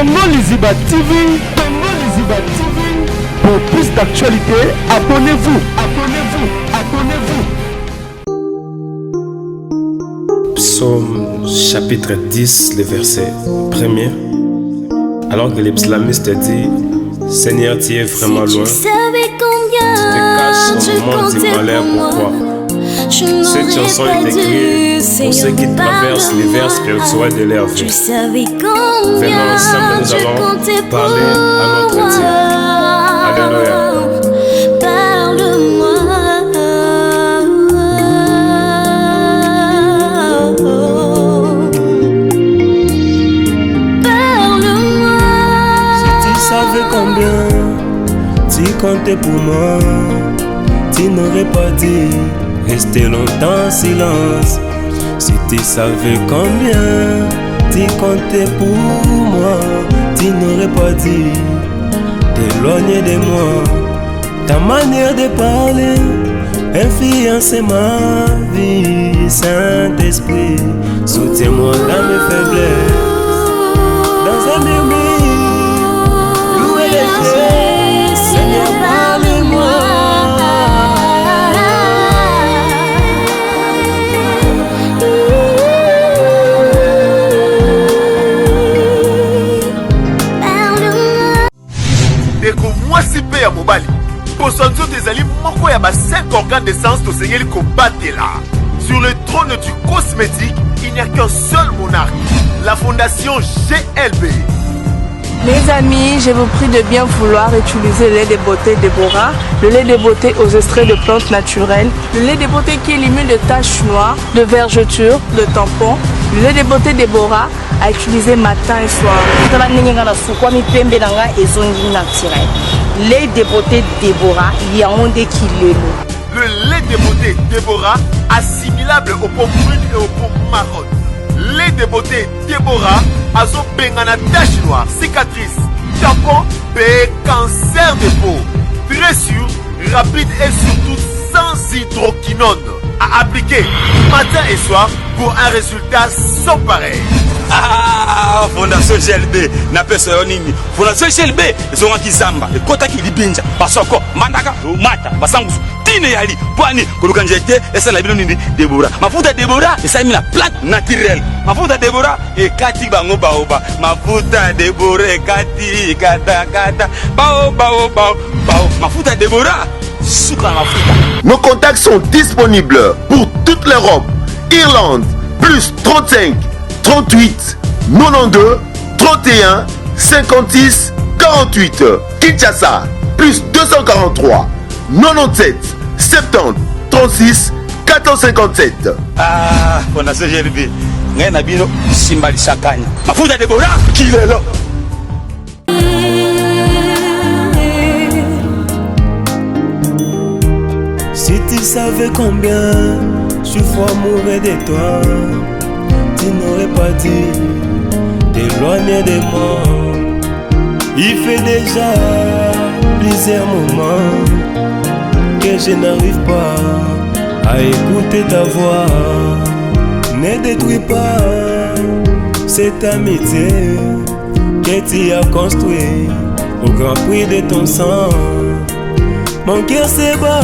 Tongo Liziba TV, Tongo Liziba TV. Pour plus d'actualités, abonnez-vous, abonnez-vous, abonnez-vous. Psaume chapitre 10, le verset 1er. Alors que l'islamiste dit, Seigneur, tu es vraiment loin. Tu savais combien tu te caches au moment du malheur, pourquoi? Cette chanson est écrite pour ceux qui traversent l'hiver spirituel de leur vie. Tu savais combien Venons ensemble, nous allons parler à notre Dieu. Alléluia. Parle-moi. Parle-moi. Si tu savais combien tu comptais pour moi, tu n'aurais pas dit rester longtemps en silence. Si tu savais combien tu comptais pour moi, tu n'aurais pas dit t'éloigner de moi. Ta manière de parler influence ma vie. Saint-Esprit, soutiens-moi dans mes faiblesses. Dans un murmure, louer les cieux, Seigneur, parle-moi. Ya mobali Bosonzo Tezali moko ya ba 5 organes de sens to sengeli kobatela. Sur le trône du cosmétique, il n'y a qu'un seul monarque, la fondation GLB. Mes amis, je vous prie de bien vouloir utiliser le lait de beauté Déborah, le lait de beauté aux extraits de plantes naturelles, le lait de beauté qui élimine les taches noires, de vergetures, de tampons, le lait de beauté Déborah à utiliser matin et soir. Lait de beauté Déborah, il y a un des kilés. Le lait de beauté Déborah, assimilable aux pommes brunes et aux pommes marronnes. Lait de beauté Déborah, azo bengana tache noire, cicatrice, tampon, cancer de peau. Très sûr, rapide et surtout sans hydroquinone. À appliquer matin et soir pour un résultat sans pareil. Ah, Fondation GLB, na pesa yonini. Fondation GLB, zonga kizamba, ekota kilibinja, basoko, mandaka, mata, basangusu, tine yali, pwani, kuluka njete, esa la bino nini, Déborah. Mafuta Déborah, esa mina plante naturelle. Mafuta Déborah, ekati bango baoba. Mafuta Déborah, ekati, kata, kata, bao. Mafuta Déborah, sucre mafuta. Nos contacts sont disponibles pour toute l'Europe. Irlande, plus 35 38 92 31 56 48. Kinshasa, plus 243 97 70 36 457. Ah, Fondation GLB, ngai na bino simbali sakanya. Mafuta Déborah, kilelo. Si tu savais combien je suis fou amoureux de toi, tu n'aurais pas dit t'éloigner de moi. Il fait déjà plusieurs moments que je n'arrive pas à écouter ta voix. Ne détruis pas cette amitié que tu as construite au grand prix de ton sang. Mon cœur se bat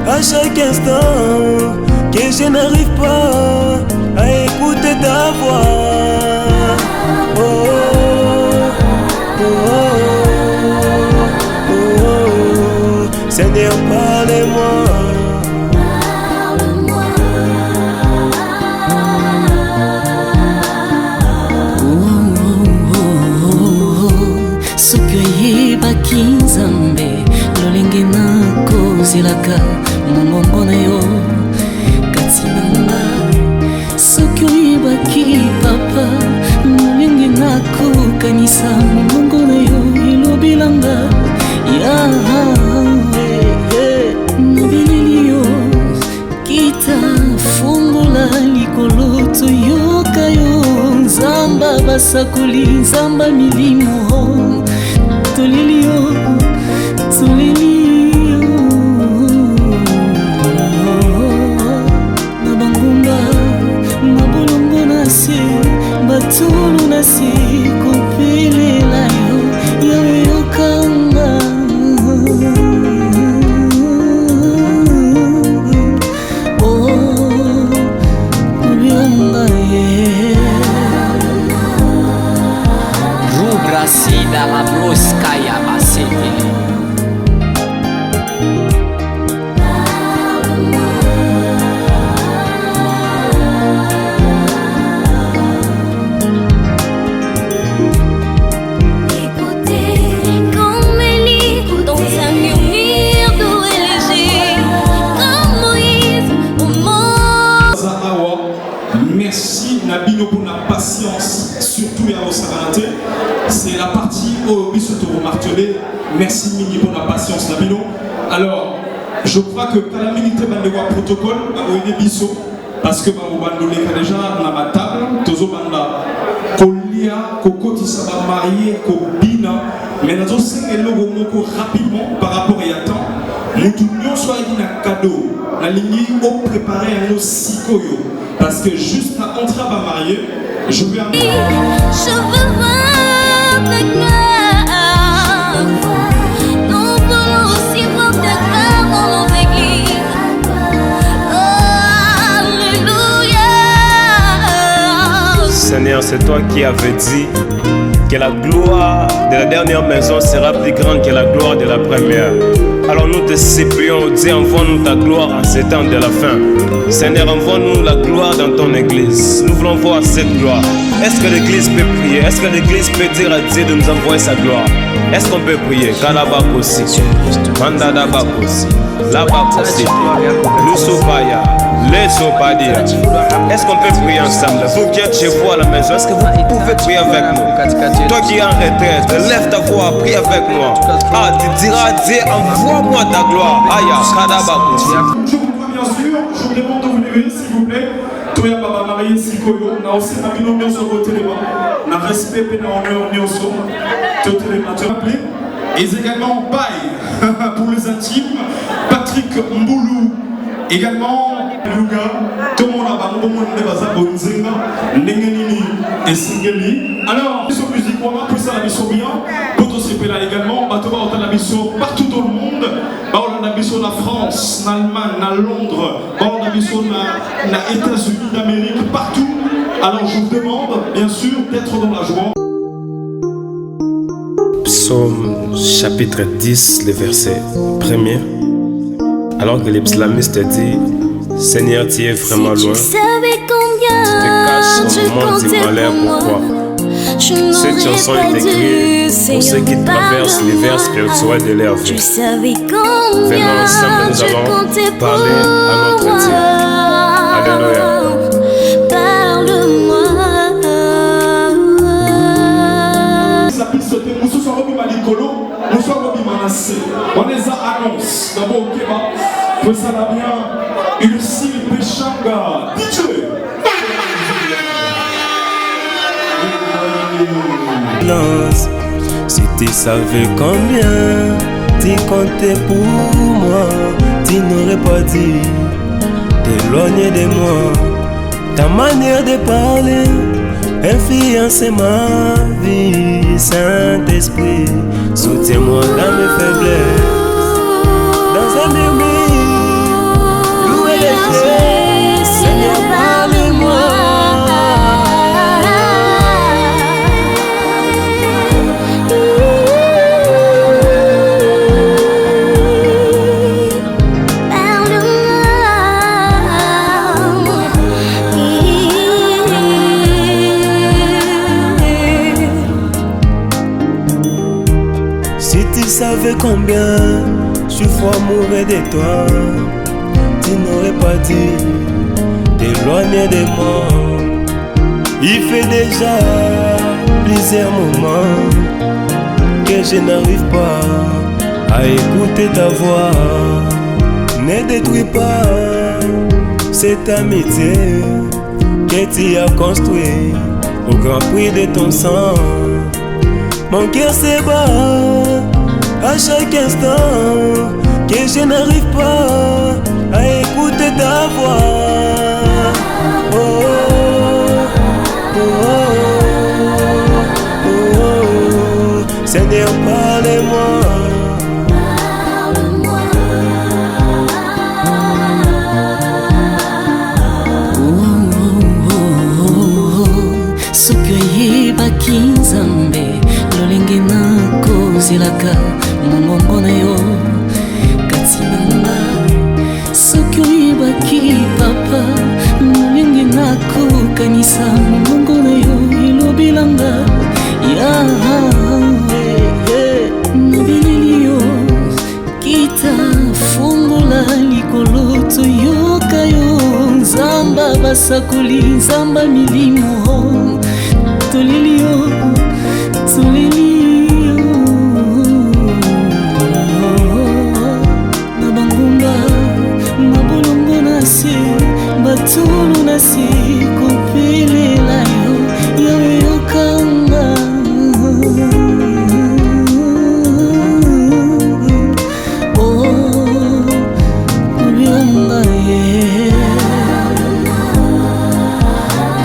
à chaque instant que je n'arrive pas à écouter ta voix. Oh, oh, oh, oh. Seigneur, parle-moi. Soki baki nzambe lolenge na kozelaka mongongo na yo kati na ngai. Soki oyebaki papa lolenge na kokanisa mongongo na yo elobelanga yawe na bileli yo kita fungola likolo toyoka yo nzamba basakoli nzamba milimo toleli yo na bangumba na bolongo na se batulu na se kope Sida Mabroskaya Basetele. Merci Nabino pour la patience, surtout à Osagalate. C'est la partie où il se trouve martelé. Merci Mini pour la patience Nabino. Alors, je crois que quand la milité va devoir protocole, à Oede Bisso, parce que vous bandolez déjà dans ma table, Tozo Banda, Kolia, Kokoti Saba marié, Kobina, mais nous avons le logo moko rapidement par rapport à temps. Nous tous soit un cadeau, la ligne au préparé à nos sikoyo. Parce que juste à entrer à ma mariée, je vais avoir... Je veux voir ta gloire. Nous voulons aussi voir ta gloire dans nos églises. Alléluia. Seigneur, c'est toi qui avais dit que la gloire de la dernière maison sera plus grande que la gloire de la première. Alors nous te supplions, Dieu, envoie-nous ta gloire en ces temps de la fin. Seigneur, envoie-nous la gloire dans ton église. Nous voulons voir cette gloire. Est-ce que l'église peut prier? Est-ce que l'église peut dire à Dieu de nous envoyer sa gloire? Est-ce qu'on peut prier? Kalabakosi, Mandadabakosi, Labakosi, Lusopaya, Lesopadia. Est-ce qu'on peut prier ensemble? Vous qui êtes chez vous à la maison, est-ce que vous pouvez prier avec nous? Toi qui es en retraite, lève ta voix, prie avec moi. Ah, tu diras à Dieu, envoie-moi ta gloire. Aya, Kadabakosi. Je vous prie bien sûr, je vous demande de vous lever s'il vous plaît. Toya Baba Marie Sikoyo, na aussi Nabino Nyonso Botelema, na respect et na honneur Nyonso, Totelema, tu rappelé. Et également Baye, pour les intimes, Patrick Mboulou, également Luga, Tomona Bangomo Nebaza Bonzenga, Nengenini et Singeli. Alors, mission musique, on va plus à la mission bien, Potosipela également, Batoba Ota la mission partout dans le monde, on a mission la France, l'Allemagne, à Londres, on a mission les États-Unis d'Amérique, partout. Alors je vous demande, bien sûr, d'être dans la joie. Psaume chapitre 10, le verset 1er. Alors que les psalmistes dit, Seigneur, tu es vraiment loin. Tu savais combien Tu te caches au moment du malheur, pourquoi? Cette chanson est écrite pour ceux qui traversent l'hiver spirituel de leur vie. Tu savais combien Venons ensemble, nous allons parler à notre Dieu. Alléluia. On les annonce d'abord au Kéba, que ça va bien, Ursile Péchanga, DJ. Si tu savais combien tu comptais pour moi, tu n'aurais pas dit t'éloigner de moi. Ta manière de parler influence ma vie. Saint-Esprit, soutiens-moi dans mes faiblesses. Dans un murmure, louer les cieux, Seigneur, parle-moi. Tu savais combien je vois mourir de toi, tu n'aurais pas dit t'éloigner de moi. Il fait déjà plusieurs moments que je n'arrive pas à écouter ta voix. Ne détruis pas cette amitié que tu as construite au grand prix de ton sang. Mon cœur se bat à chaque instant que je n'arrive pas à écouter ta voix. Oh, oh, oh, oh, oh. Seigneur, parle-moi. Soki oyebaki Nzambe lolenge nakozelaka mongongo na yo kati nanga soki oyebaki papa lolenge nakokanisa mongongo na yo elobelanga yawe nabeleli yo kita fungola likolo toyoka yo nzamba basakoli nzamba milimo toleli yo na bangumba na bolongo na se batulu na se kopelela yo yawe yokanga obyonga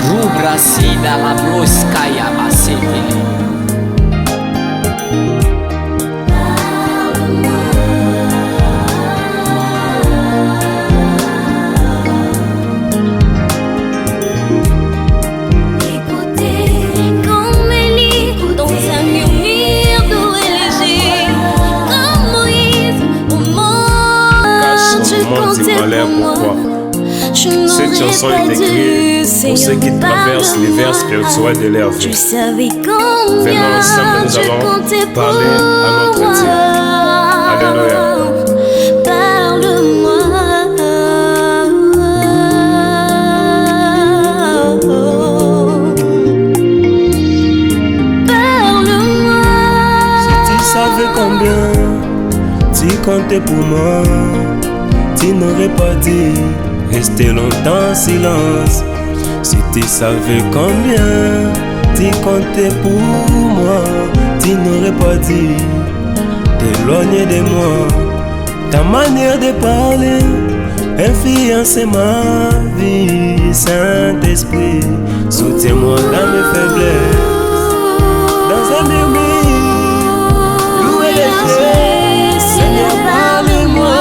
Rubrasida la broskaya basetele Cette chanson est écrite pour ceux qui traversent l'hiver spirituel de leur vie. Vraiment, ensemble, nous allons parler à notre Dieu. Alléluia. Si tu savais combien tu comptais pour moi, tu n'aurais pas dit rester longtemps en silence. Si tu savais combien tu comptais pour moi, tu n'aurais pas dit t'éloigner de moi. Ta manière de parler influence ma vie. Saint-Esprit, soutiens-moi dans mes faiblesses. Dans un murmure, louer les cieux, Seigneur, parle-moi.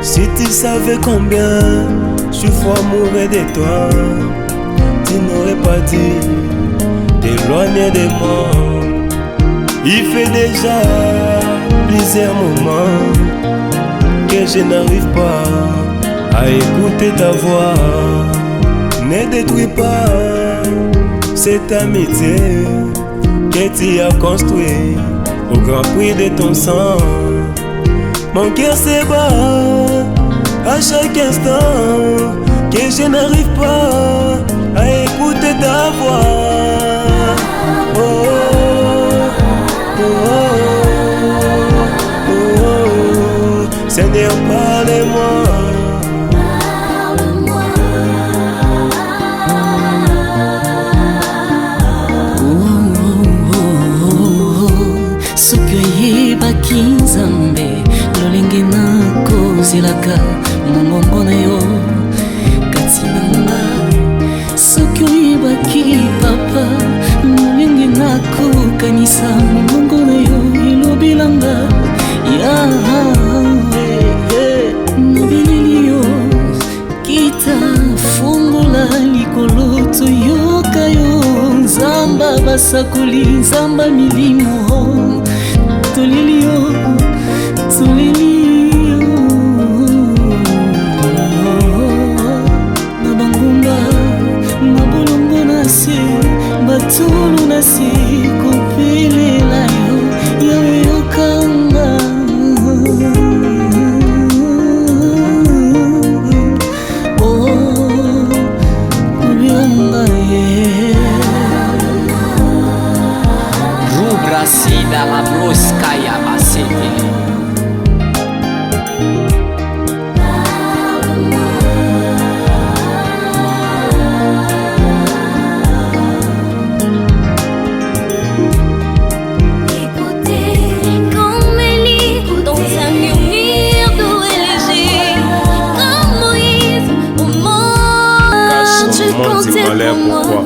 Si tu savais combien je vois mourir de toi, tu n'aurais pas dit t'éloigner de moi. Il fait déjà plusieurs moments que je n'arrive pas à écouter ta voix. Ne détruis pas cette amitié que tu as construite au grand prix de ton sang. Mon cœur se bat à chaque instant que je n'arrive pas à écouter ta voix. Oh, oh, oh, oh. Seigneur, parle-moi. soki oyebaki nzambe lolenge nakozelaka mongongo na yo kati nanga soki oyebaki papa lolenge nakokanisa mongongo na yo elobelanga yawe nabeleli yo kita fungola likolo toyoka yo nzamba basakoli nzamba milimo toleli yo na bangumba na bolongo na se batulu na se kopelela yo yawe yokanga Rubrasida la broskaya basetele malheur. Pourquoi?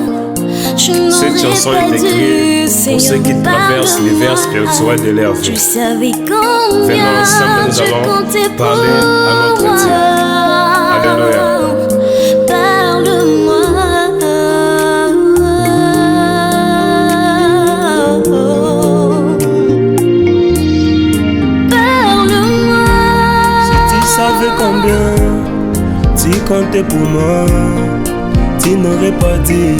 Cette chanson est écrite pour ceux qui traversent l'hiver spirituel de leur vie. Vraiment, ensemble, nous allons parler à notre Dieu. Alléluia. Combien tu comptais pour moi, tu n'aurais pas dit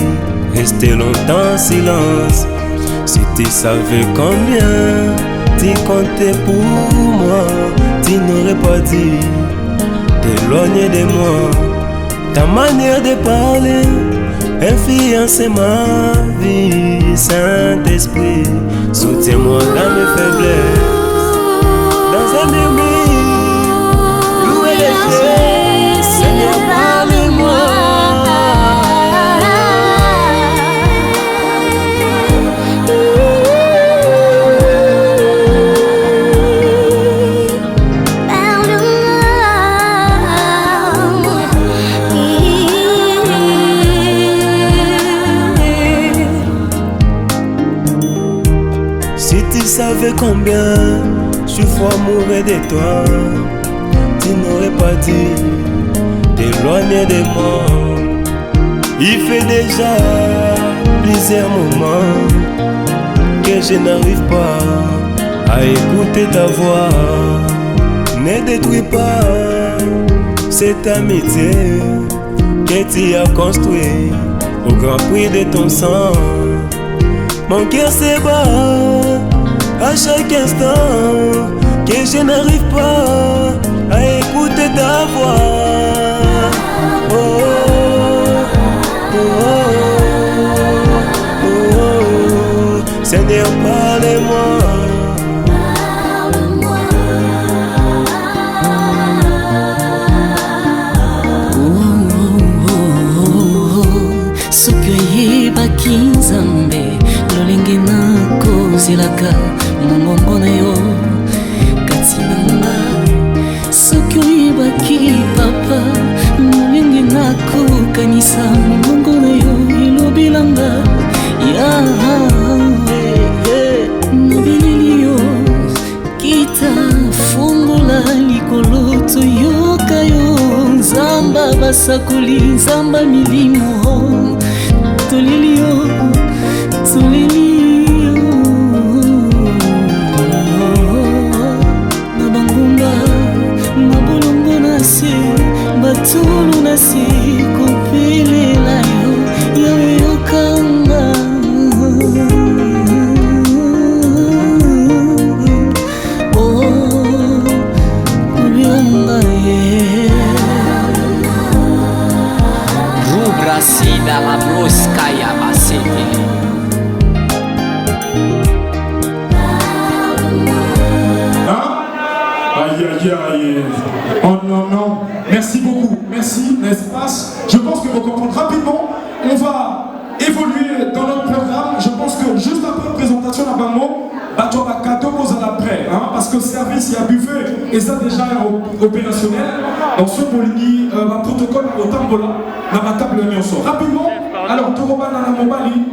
rester longtemps en silence. Si tu savais combien tu comptais pour moi, tu n'aurais pas dit t'éloigner de moi. Ta manière de parler influence ma vie. Saint-Esprit, soutiens-moi dans mes faiblesses. Dans un murmure, Seigneur, parle-moi. Si tu savais combien je vois mourir de toi, tu n'aurais pas dit t'éloigner de moi. Il fait déjà plusieurs moments que je n'arrive pas à écouter ta voix. Ne détruis pas cette amitié que tu as construite au grand prix de ton sang. Mon cœur se bat à chaque instant que je n'arrive pas à écouter ta voix. Oh, oh, oh, oh. Seigneur, parle-moi. Soki oyebaki Nzambe lolenge nakozelaka mongongo na yo kati na ngai. Soki oyebaki papa lolenge nakokanisa mongongo na yo elobelanga yawe na bilili yo kita fungola likolo toyoka yo. Nzamba basakoli nzamba milimo toleli yo toleli yo na bangumba mabolongo na se batulu na se kopelela yo yawe yokanga. Sida la broskaya basetele. Aïe aïe aïe. Oh non non. Merci beaucoup. Merci, n'est-ce pas? Je pense que vous comprenez rapidement. On va évoluer dans notre programme. Je pense que juste après la présentation d'un mot, tu as un cadeau aux après, hein, parce que le service il y a buffet et ça déjà est opérationnel. Dans ce poligny, un protocole au tambola, dans ma table de sort. Rapidement, alors Toroba Nana Mobali,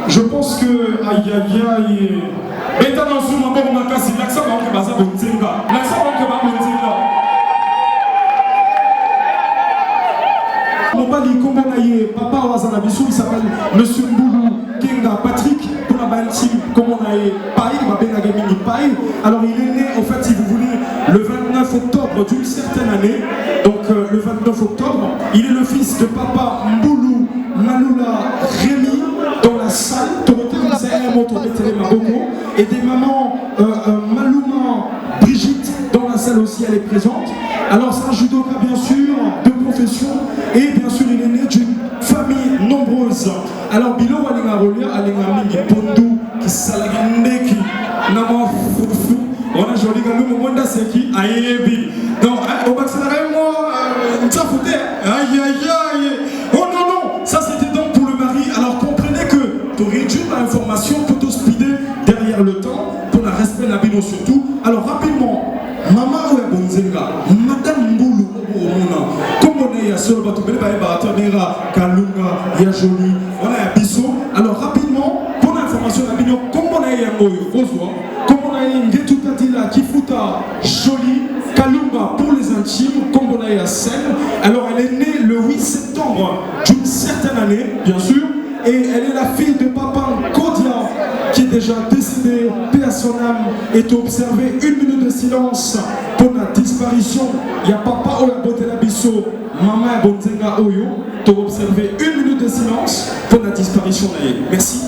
je pense que aïe aïe aïe. Et t'as dans ce moment où on a cassé l'accent on va ça bonzinga. L'accent on va bonzinga. Mobali comment naïe papa Wazanabissou il s'appelle Monsieur Mboulou Kenga Patrick. Comme on a Paï, alors il est né en fait si vous voulez le 29 octobre d'une certaine année. Donc le 29 octobre, il est le fils de papa Mboulou Maloula Rémi dans la salle et des mamans Malouma Brigitte dans la salle aussi elle est présente. Alors c'est un judoka bien sûr de profession et bien sûr il est né d'une famille nombreuse. Alors Bilo Alinga Rolia Alinga Mingi Pondu qui salagindeki Nama Fufu on a joli galou Momonda Seki Ayebi. Donc au baccalauréat moi ça foutait aïe aïe aïe. Oh non non ça c'était donc pour le mari. Alors comprenez que pour réduire l'information pour tout speeder derrière le temps pour la respect la bino surtout. Alors rapidement Maman Oué Bonzenga Madame Mboulou Omona comme on est à ce solo Batubele Batonera, Kalunga, Yajoli, voilà un bisou. Alors rapidement, pour l'information, comment on a eu un mot, comment on a eu une Getoutatila, Kifuta, Joli, Kalunga pour les intimes, comme on a eu à Seine. Alors elle est née le 8 septembre d'une certaine année, bien sûr, et elle est la fille de Papa Kodia, qui est déjà décédé, paix à son âme, et tu observé 1 minute de silence pour la disparition. Il y a Papa Oya Botela Bisso, Maman Bonzenga Oyo, tu observé 1 minute de silence pour la disparition d'Aïe. Merci.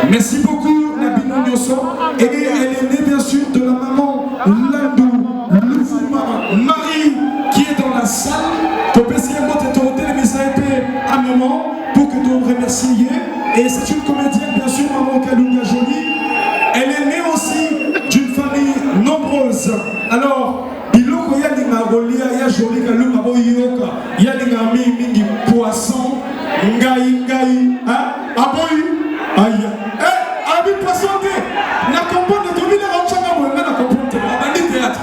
Merci beaucoup, Nabino Nyoso. Et elle est née bien sûr de la maman Landou Loufouma Marie, qui est dans la salle. Pour passer un mot de télévisé un moment pour que tu me remercies. Et c'est une comédienne, bien sûr, maman Kalunga Jolie. Elle est née aussi d'une famille nombreuse. Alors, Biloko Yalinga Golia, Yajoli Kalunga Boyoka, Yalinga Mingi Poisson, Ngai, hein? Aboy, aïe. Eh, Abi Poisson, n'a compris de dominer en Changa, n'a compris de théâtre.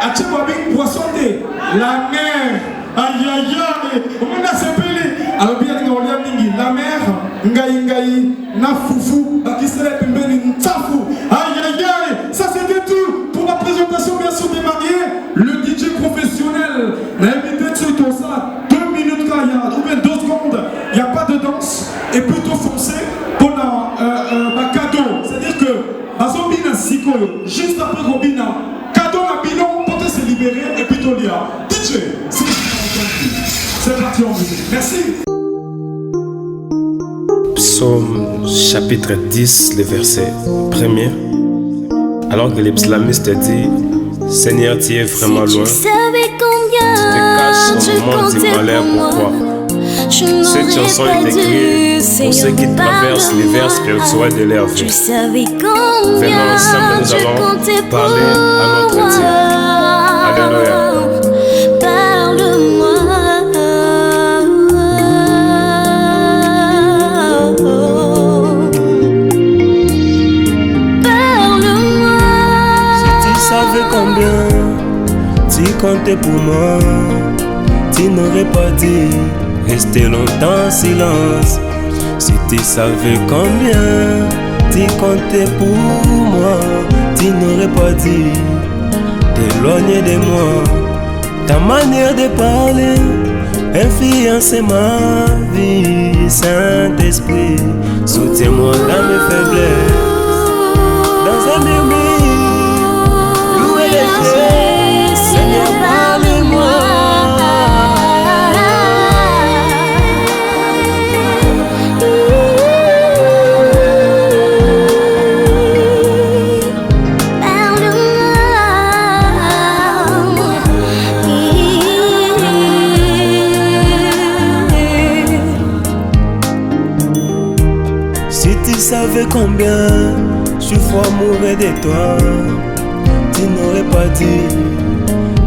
Achebabi Poisson, la mer. Aïe aïe aïe, on a s'appelé. Alors bien on l'a mingi, la mère, ngai, na foufou, bakisele pembeni ntafou. Aïe aïe aïe, ça c'était tout pour la présentation bien sûr des mariés. Le DJ professionnel, n'a invité sur tout ça, 2 minutes là, il y a ou bien 2 secondes, il n'y a pas de danse et plutôt foncé pour un cadeau. C'est-à-dire que Bazobina Sikolo, juste après Robina, cadeau à bilan pour se libérer et plutôt l'IA. DJ, c'est parti en musique. Merci. Psaume chapitre 10, le verset 1er. Alors que les psalmistes disent, Seigneur, tu es vraiment loin. Tu savais combien tu te caches au moment du malheur, pourquoi? Cette chanson est écrite pour ceux qui traversent les vers spirituels de leur vie. Venons ensemble, nous allons parler à notre Dieu. Alléluia. Tu comptais pour moi, tu n'aurais pas dit rester longtemps en silence. Si tu savais combien tu comptais pour moi, tu n'aurais pas dit t'éloigner de moi. Ta manière de parler influence ma vie. Saint-Esprit, soutiens-moi dans mes faiblesses. Dans un murmure, Seigneur, parle-moi. Si tu savais combien je vois mourir de toi, tu n'aurais pas dit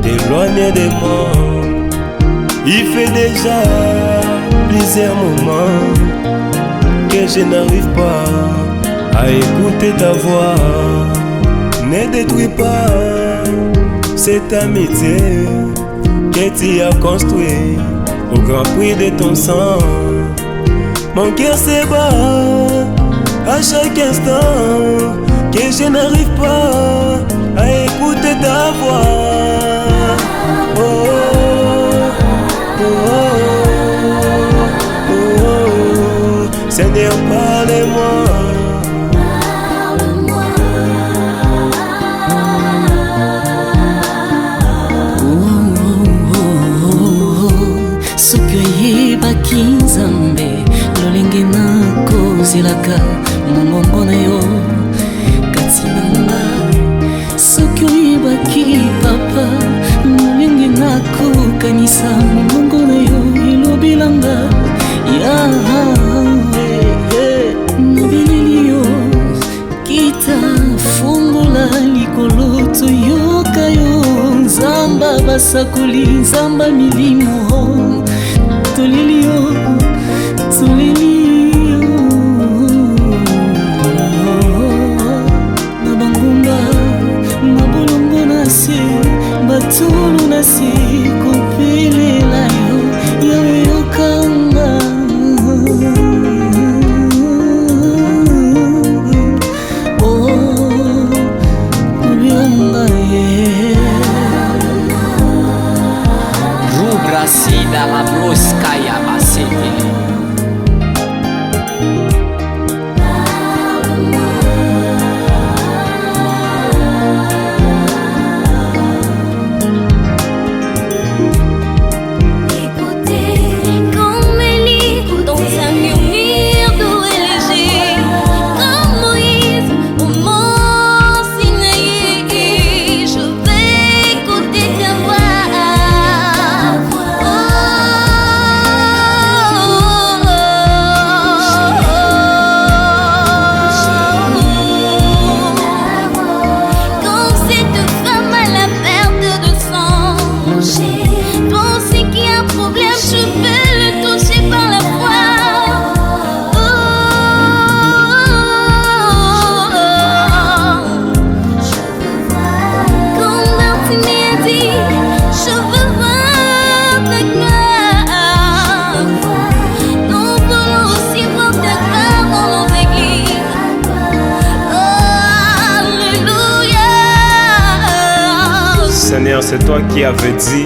t'éloigner de moi. Il fait déjà plusieurs moments que je n'arrive pas à écouter ta voix. Ne détruis pas cette amitié que tu as construite au grand prix de ton sang. Mon cœur se bat à chaque instant que je n'arrive pas à écouter ta voix. Oh, oh, oh, oh, oh. Seigneur, parle-moi. Soki oyebaki Nzambe lolenge nakozelaka mongongo na yo kati na ngai. Soki oyebaki papa lolenge nakokanisa mongongo na yo elobelanga yawe na bileli yo kita fungola likolo toyoka yo. Nzamba basakoli, nzamba milimo toleli yo, toleli yo. Na bangumba, na bolongo na se, batulu na se. Basida Rabroskaya Basetele. Seigneur, c'est toi qui avais dit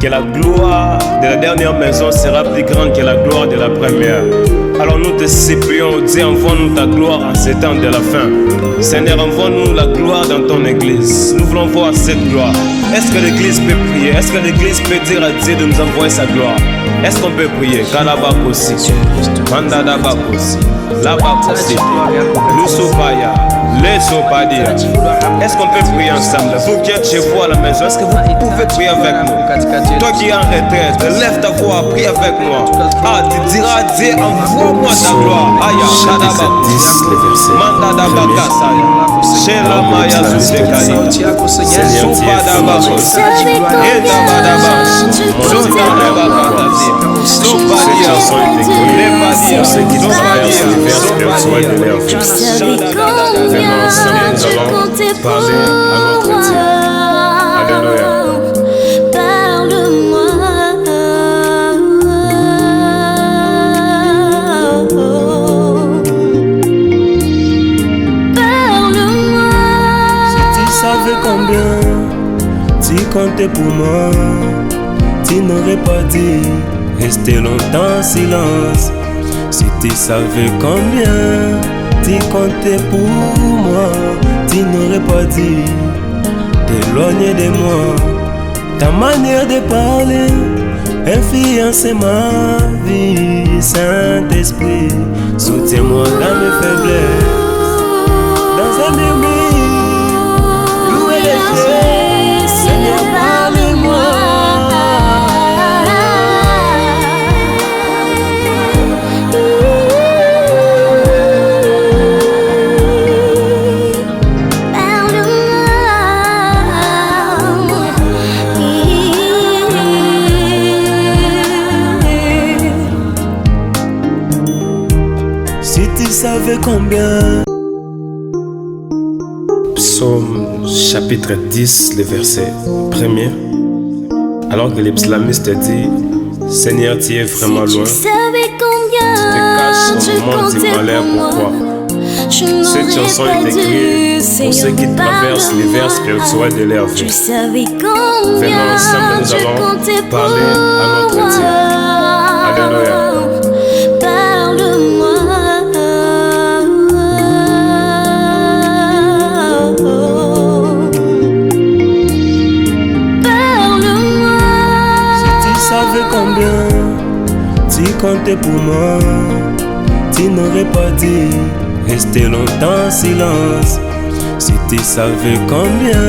que la gloire de la dernière maison sera plus grande que la gloire de la première. Alors nous te supplions, Dieu, envoie-nous ta gloire en ces temps de la fin. Seigneur, envoie-nous la gloire dans ton église. Nous voulons voir cette gloire. Est-ce que l'église peut prier? Est-ce que l'église peut dire à Dieu de nous envoyer sa gloire? Est-ce qu'on peut prier? Kalabakosi, Mandadabakosi, Labakosi, Lusopaya, Lesopadia. Est-ce qu'on peut prier ensemble? Vous qui êtes chez vous à la maison, est-ce que vous pouvez prier avec nous? Toi qui es en retraite, lève ta voix, prie avec moi. Ah, tu diras à Dieu, envoie-moi ta gloire. Aya, Kadabakosi, Mandadabakasaya, Shelamaya Zusekaya, Supadabakosi, Edabadabakosi, Supadabakosi. Tu savais combien je comptais pour moi. Parle-moi. Parle-moi. Si tu savais combien tu comptais pour moi, tu n'aurais pas dit rester longtemps en silence. Si tu savais combien tu comptais pour moi, tu n'aurais pas dit t'éloigner de moi. Ta manière de parler influence ma vie. Saint-Esprit, soutiens-moi dans mes faiblesses. Dans un murmure, louer les cieux, Seigneur, parle-moi. Savais combien. Psaume chapitre 10, le verset 1er. Alors que les psalmistes disent, Seigneur, tu es vraiment loin. Tu savais combien tu te caches au moment du malheur. Pourquoi? Cette chanson est écrite pour ceux qui traversent l'hiver spirituel de leur vie. Tu savais combien. Venons ensemble, nous allons parler à notre Dieu. Alléluia. Combien tu comptais pour moi, tu n'aurais pas dit rester longtemps en silence. Si tu savais combien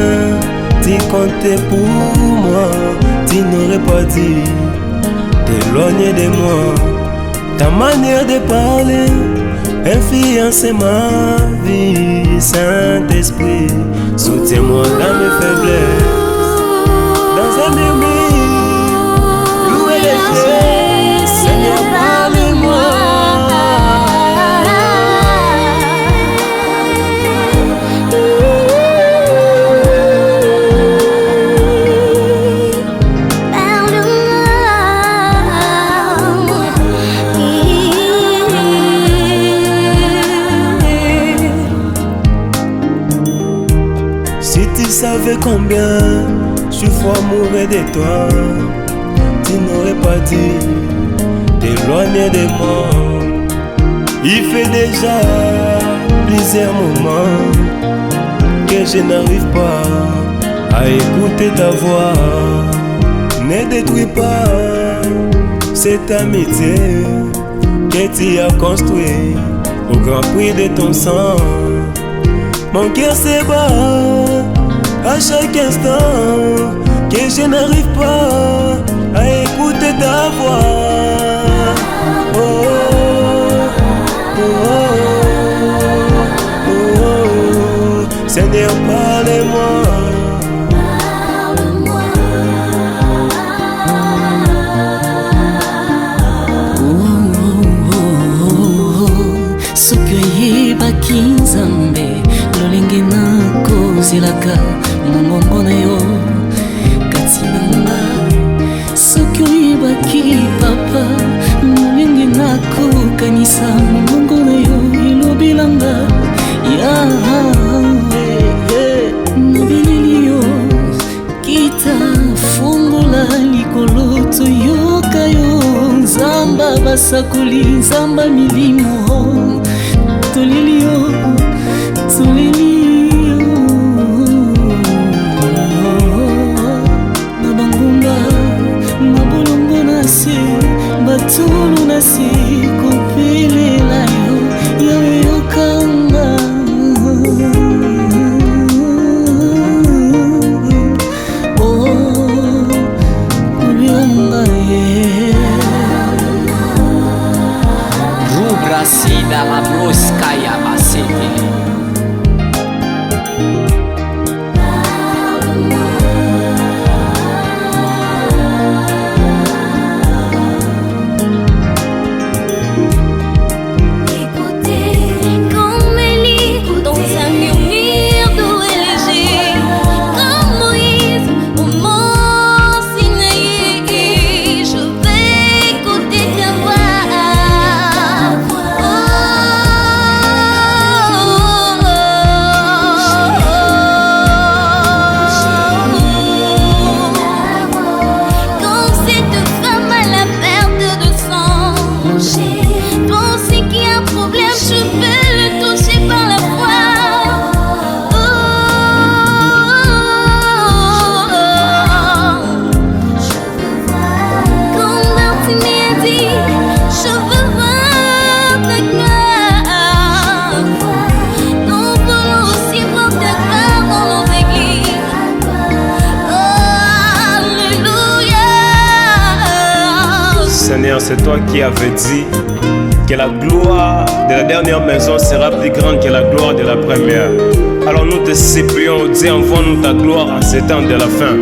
tu comptais pour moi, tu n'aurais pas dit t'éloigner de moi. Ta manière de parler influence ma vie. Saint-Esprit, soutiens-moi dans mes faiblesses. Dans un murmure, Seigneur, parle-moi. Si tu savais combien je suis fou amoureux de toi, tu n'aurais pas dû t'éloigner de moi. Il fait déjà plusieurs moments que je n'arrive pas à écouter ta voix. Ne détruis pas cette amitié que tu as construite au grand prix de ton sang. Mon cœur se bat à chaque instant que je n'arrive pas à écouter ta voix. Oh, oh, oh, oh, oh. Seigneur, parle-moi. Soki nzambe lolenge nakozelaka mongongo na yo kati na ngai. Soki oyebaki papa lolenge nakokanisa mongongo na yo elobelanga yawe na bilili yo kita fungola likolo toyoka yo nzamba basakoli nzamba milimo Tolilio, tolilio na bangumba, na bolongo na se, batulu na se, kopelela yo, yawe yokanga. Oh, kulianga Rubrasida la broskaya basetele. Seigneur, c'est toi qui avais dit que la gloire de la dernière maison sera plus grande que la gloire de la première. Alors nous te supplions, Dieu, envoie-nous ta gloire en ces temps de la fin.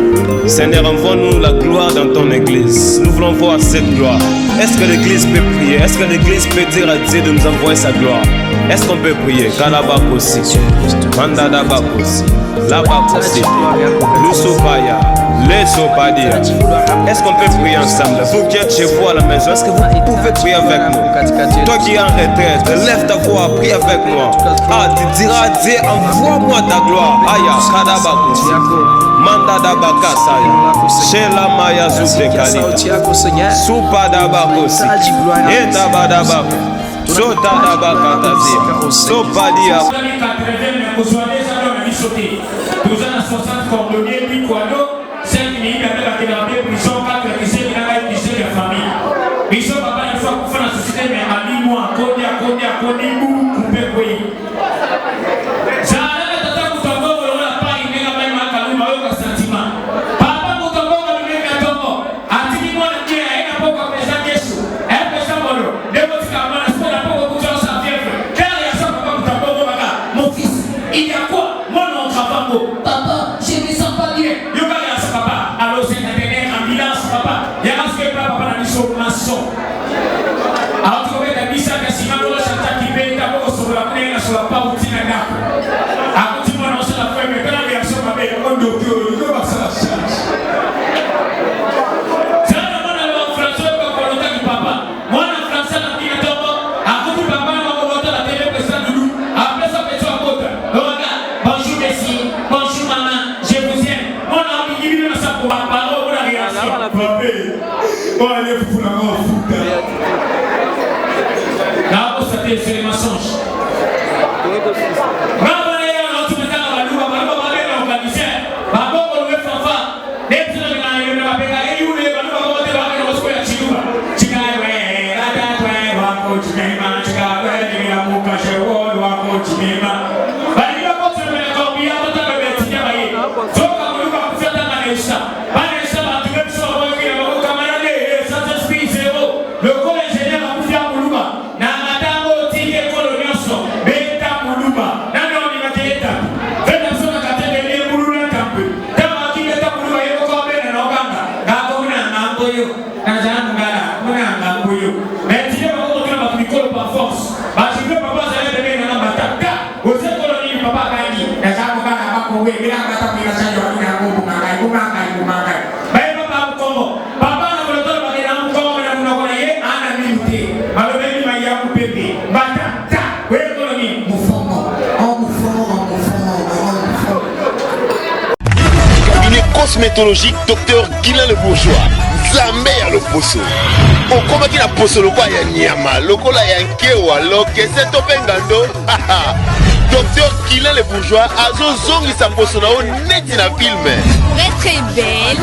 Seigneur, envoie-nous la gloire dans ton église. Nous voulons voir cette gloire. Est-ce que l'église peut prier? Est-ce que l'église peut dire à Dieu de nous envoyer sa gloire? Est-ce qu'on peut prier? Kalabakosi, Mandadabakosi, Labakosi, Lusopaya, Lesopadia. Est-ce qu'on peut prier ensemble? Vous qui êtes chez vous à la maison, est-ce que vous pouvez prier avec nous? Toi qui es en retraite, lève ta voix, prie avec moi. Ah, tu diras à Dieu, envoie-moi ta gloire. Aya, Kadabakosi, Mandadabakasaya, Shelamaya Zubekalita, Supadabakosi, Etabadabako, Sotadabakatazia, Sopadia. Nous avons 60 cordonniers, 8 quados, 5 minutes avec la kidnappée, prison, 4 lycées, il y a une lycée de famille. Prison, papa, il faut qu'on fasse la société, mais à 10 mois, Kodia, coupé, oui. Ça a l'air de tata Moutambo, on n'a pas une méga même à Kalou, mais on a un sentiment. Papa Moutambo, on a mis un tombeau. À 10 mois, il y a un peu comme les gens qui sont. Un peu ça, mon nom. Les mots de Kaman, la semaine après, on va sa fièvre. Car il y a ça, papa Moutambo, mon fils, il y a quoi? Mon nom, papa, je ne me sens pas bien. Il y a ça, papa. Alors, c'est la dernière ambulance, papa. Il y a un peu de papa, la mission maçon. Alors, tu vois, la mission, c'est si on a chanté qui veut d'abord sur la plaine, sur la part où tu n'as pas. Alors, tu m'as annoncé la première, mais quand la réaction m'a dit, on doit faire ça, la charge. C'est là, on a le français, on va le temps du papa. Moi, le français, la fille, la tombe. À côté du papa, on va le temps la télé, président de nous. Après ça, on fait ça à côté. Regarde, bonjour, merci. Bonjour, maman, je vous aime. On a mis 10 minutes dans sa parole, on a réaction. On va aller pour la foot. Là, on s'attend sur les mensonges. Cosmétologique Dr Guilain le Bourgeois. Zambé à l'opposo. Au combat qui n'a poso le quoi ya nyama, le quoi ya nkewa, lo que c'est topengando. Dr Guilain le Bourgeois a zongi sa poso na net na film. Pour être belle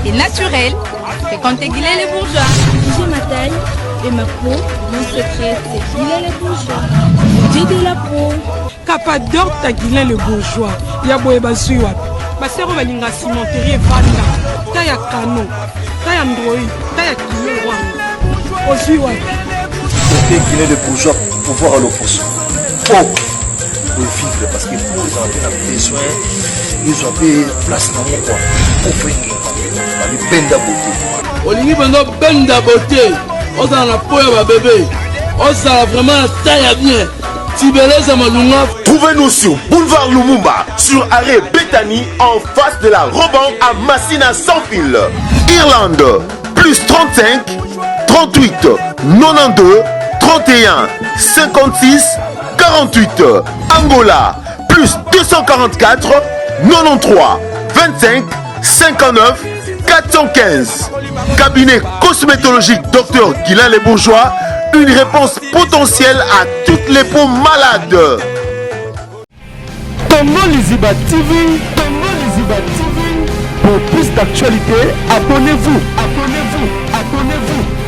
et naturelle, fréquentez Guilain le Bourgeois. J'ai ma taille et ma peau, mon secret c'est Guilain le Bourgeois. J'ai de la peau. Capador ta Guilain le Bourgeois. Yaboye basuiwa. Basero balinga cimenterie vanda. Taya kano. Taya ndroi. Taya kilo wanga. Osuiwa. C'était Guilain le Bourgeois pour voir à l'opposo. Oh, pour vivre parce que pour les enfants ont besoin, ils ont des places dans mon coin. Pour faire les peines beauté. Olingi bando benda beauté. Oza na po ya bébé. Oza vraiment taille bien. Trouvez-nous sur Boulevard Lumumba, sur arrêt Bethany, en face de la Roban à Massina sans fil. Irlande, plus 35, 38, 92, 31, 56, 48. Angola, plus 244, 93, 25, 59, 415. Cabinet cosmétologique Dr Guilain les Bourgeois. Une réponse potentielle à toutes les peaux malades. Tongo Liziba TV, Tongo Liziba TV. Pour plus d'actualités, abonnez-vous, abonnez-vous, abonnez-vous.